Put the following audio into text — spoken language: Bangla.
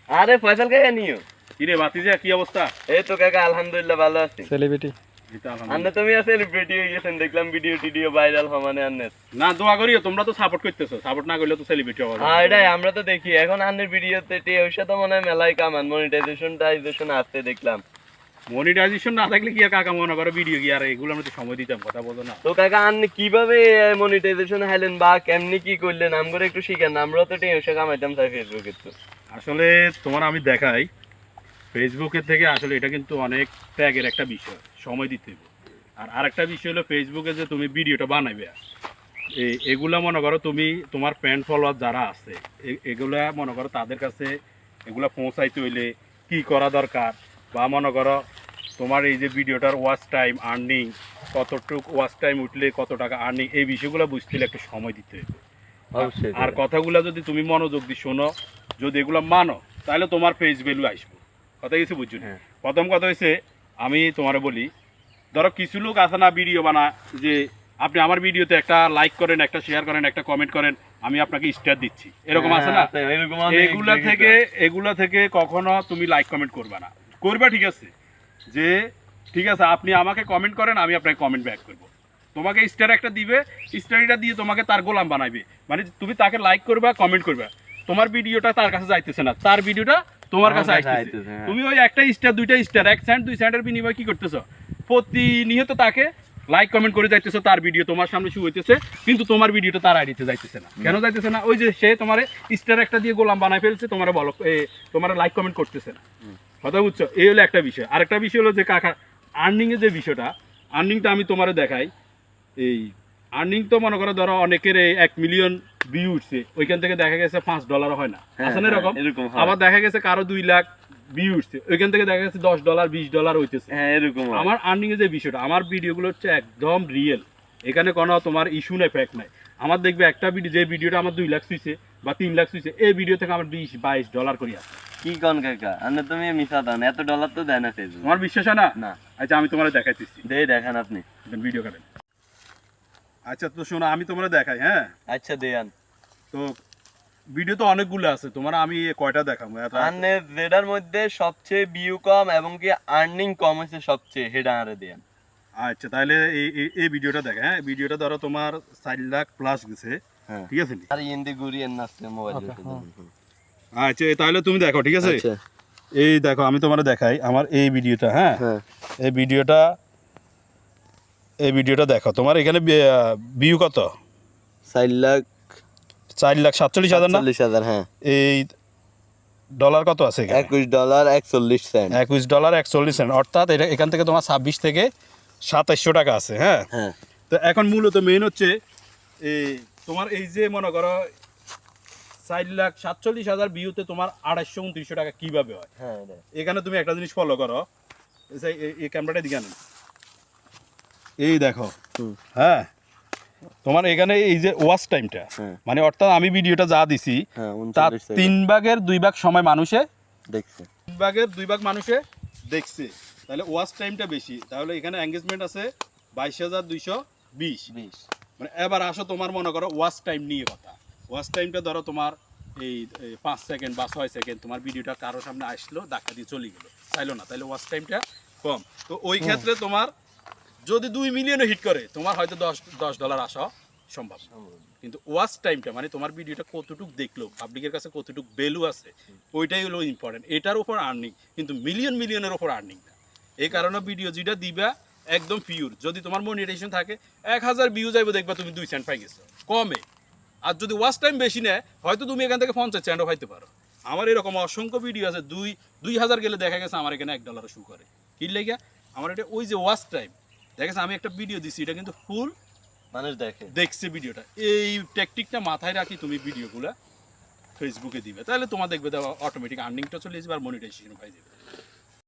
আরে ফয়সাল কাকা নিও। কি রে ভাতিজা, কি অবস্থা? এই তো কাকা আলহামদুলিল্লাহ ভালো আছি। সেলিব্রিটি এই তো আন্নে আলহামদুলিল্লাহ। তুমি সেলিব্রিটি হয়ে গেছেন দেখলাম, ভিডিও টিডিও ভাইরাল হমানে আন্নের। না দোয়া করিও, তোমরা তো সাপোর্ট করতেছো, সাপোর্ট না করলে তো সেলিব্রিটি হওয়া যায় না। হ্যাঁ এটাই আমরা তো দেখি এখন আন্নের ভিডিওতে টিউশন তো মনে হয় মেলাই কামান, মনিটাইজেশন আসতে দেখলাম। মনিটাইজেশন না থাকলে কি আর কাকা মনে করে ভিডিও কি আর এগুলো আমরা তো সময় দিতাম, কথা বলো না। তো কাকা আন্নে কিভাবে মনিটাইজেশন হাইলেন বা কেমনি কি করলেন আমগরে একটু শিখেন, আমরাও তো টিউশন কামাইতাম চাই ফেসবুকে। তো আসলে তোমার আমি দেখাই ফেসবুকের থেকে আসলে এটা কিন্তু অনেক ত্যাগের একটা বিষয়, সময় দিতে হবে। আর আরেকটা বিষয় হলো ফেসবুকে যে তুমি ভিডিওটা বানাবে, এগুলা মনে করো তুমি তোমার ফ্যান ফলোয়ার যারা আছে এগুলা মনে করো তাদের কাছে এগুলা পৌঁছাইতে হইলে কি করা দরকার, বা মনে করো তোমার এই যে ভিডিওটার ওয়াচ টাইম আর্নিং, কতটুকু ওয়াচ টাইম উঠলে কত টাকা আর্নিং, এই বিষয়গুলো বুঝতে হলে একটু সময় দিতে হবে। অবশ্যই। আর কথাগুলো যদি তুমি মনোযোগ দিয়ে শোনো, যদি এগুলো মানো, তাহলে তোমার পেজ ভ্যালু আসবে। কথা কিছু বুঝছো? হ্যাঁ। প্রথম কথা হচ্ছে আমি তোমার বলি, ধরো কিছু লোক আছে না ভিডিও বানা, যে আপনি আমার ভিডিওতে একটা লাইক করেন, একটা শেয়ার করেন, একটা কমেন্ট করেন, আমি আপনাকে স্টার দিচ্ছি, এরকম আছে না? এগুলা থেকে কখনো তুমি লাইক কমেন্ট করবে না। করবা ঠিক আছে, যে ঠিক আছে আপনি আমাকে কমেন্ট করেন, আমি আপনাকে কমেন্ট ব্যাক করবো। তোমাকে স্টার একটা দিবে, স্টারটা দিয়ে তোমাকে তার গোলাম বানাইবে, মানে তুমি তাকে লাইক করবা, কমেন্ট করবা, তোমার ভিডিওটা তার কাছে যাইতেছে না, তার ভিডিওটা তোমার কাছে আসতেছে। তুমি ওই একটা স্টার, দুইটা স্টার, 1 সেন্ট 2 সেন্টের বিনিময়ে কি করতেছো? প্রতিনিয়ত তাকে লাইক কমেন্ট করে যাইতেছো, তার ভিডিও তোমার সামনে শু হইতেছে, কিন্তু তোমার ভিডিওটা তার আইডিতে যাইতেছে না। কেন যাইতেছে না? ওই যে সে তোমার স্টার একটা দিয়ে গোলাম বানাই ফেলছে, তোমার বলো তোমার লাইক কমেন্ট করতেছে না। কথা বুঝছো? এই হলো একটা বিষয়। আরেকটা বিষয় হলো যে কাকা আর্নিং এর যে বিষয়টা, আর্নিংটা আমি তোমারে দেখাই। এই আর্নিং তো মনে করো ধরো অনেকের 1 মিলিয়ন ভিউ উঠছে, ওইখান থেকে দেখা গেছে $5 হয় না, আছে না এরকম? আবার দেখা গেছে কারো 2 লাখ ভিউ উঠছে, ওইখান থেকে দেখা গেছে $10 $20 হইতেছে। হ্যাঁ এরকম। আমার আর্নিং এর যে বিষয়টা, আমার ভিডিওগুলো হচ্ছে একদম রিয়েল, এখানে কোনো তোমার ইস্যু নেই, ফ্যাক্ট নাই। আমার দেখবে একটা ভিডিও, যে ভিডিওটা আমার 2 লাখ ছুঁইছে বা 3 লাখ ছুঁইছে, এই ভিডিও থেকে আমার $20-22 করে আসে। কি কোন কাকা আন্নে তুমি মিছা দান, এত ডলার তো দেয় না ফেসবুক। তোমার বিশ্বাস হয় না? না। আচ্ছা আমি তোমার দেখাইতেছি, দেখান আপনি ভিডিও কাটেন। আচ্ছা তো শোনো, আমি তোমার দেখাই। হ্যাঁ আচ্ছা দেন। তো ভিডিও তো অনেকগুলো আছে, তোমার আমি কয়টা দেখাবো? আন্নে যেটার মধ্যে সবচেয়ে ভিউ কম এবং কি আর্নিং কম হচ্ছে সবচেয়ে, হেডা আরে দেন। আচ্ছা তাহলে এই ভিডিওটা দেখা। হ্যাঁ ভিডিওটা ধরো তোমার 4 লাখ প্লাস গেছে, ঠিক আছে? আর ইন্দি ঘুরিয়ে নাচতে মোবাইল। আচ্ছা তাহলে তুমি দেখো, ঠিক আছে? আচ্ছা এই দেখো আমি তোমার দেখাই আমার এই ভিডিওটা। হ্যাঁ এই ভিডিওটা দেখো, তোমার এখানে ভিউ কত? 4,47,000 না? 40,000। হ্যাঁ এই ডলার কত আছে? $21.41। অর্থাৎ এটা এখান থেকে তোমার 26 থেকে 2700 টাকা আছে। হ্যাঁ তো এখন মূলত মেইন হচ্ছে এই তোমার এই যে মনে করো 4,47,000 ভিউতে তোমার 2,829 টাকা কিভাবে হয়। এখানে তুমি একটা জিনিস ফলো করো, এই ক্যামেরাটা দিকে আনো, এই দেখো। হ্যাঁ তোমার এখানে এই যে ওয়াচ টাইমটা, মানে অর্থাৎ আমি ভিডিওটা যা দিছি তার 3/2 সময় মানুষে দেখছে, 3/2 মানুষে দেখছে, তাহলে ওয়াচ টাইমটা বেশি, তাহলে এখানে এঙ্গেজমেন্ট আছে 22,220। মানে এবার আসো তোমার মনে করো ওয়াচ টাইম নিয়ে কথা। ওয়াচ টাইমটা ধরো তোমার এই 5 সেকেন্ড বা 6 সেকেন্ড, তোমার ভিডিওটা কারো সামনে আসলো, ধাক্কা দিয়ে চলে গেলো, চাইলো না, তাহলে ওয়াচ টাইমটা কম। তো ওই ক্ষেত্রে তোমার যদি 2 মিলিয়নও হিট করে, তোমার হয়তো $10 আসা সম্ভব। কিন্তু ওয়াচ টাইমটা মানে তোমার ভিডিওটা কতটুকু দেখলো, পাবলিকের কাছে কতটুকু ভ্যালু আছে, ওইটাই হলো ইম্পর্টেন্ট। এটার উপর আর্নিং, কিন্তু মিলিয়নের উপর আর্নিং না। এই কারণে ভিডিও যেটা দিবা একদম পিওর। যদি তোমার মনিটাইজেশন থাকে 1000 ভিউ যাইবো, দেখবা তুমি 2 সেন্ট পাই গেছো কমে। আর যদি ওয়াচ টাইম বেশি নেয়, হয়তো তুমি এখান থেকে 50 সেন্টও পাইতে পারো। আমার এরকম অসংখ্য ভিডিও আছে, 2000 গেলে দেখা গেছে আমার এখানে $1 শু করে। কি লেগে? আমার এটা ওই যে ওয়াচ টাইম দেখা গেছে, আমি একটা ভিডিও দিছি, এটা কিন্তু ফুল মানুষ দেখছে ভিডিওটা। এই টেকটিকটা মাথায় রাখি তুমি ভিডিওগুলো ফেসবুকে দিবে, তাহলে তোমার দেখবে অটোমেটিক আর্নিংটা চলে আসবে আর মনিটাইজেশন পাই যাবে।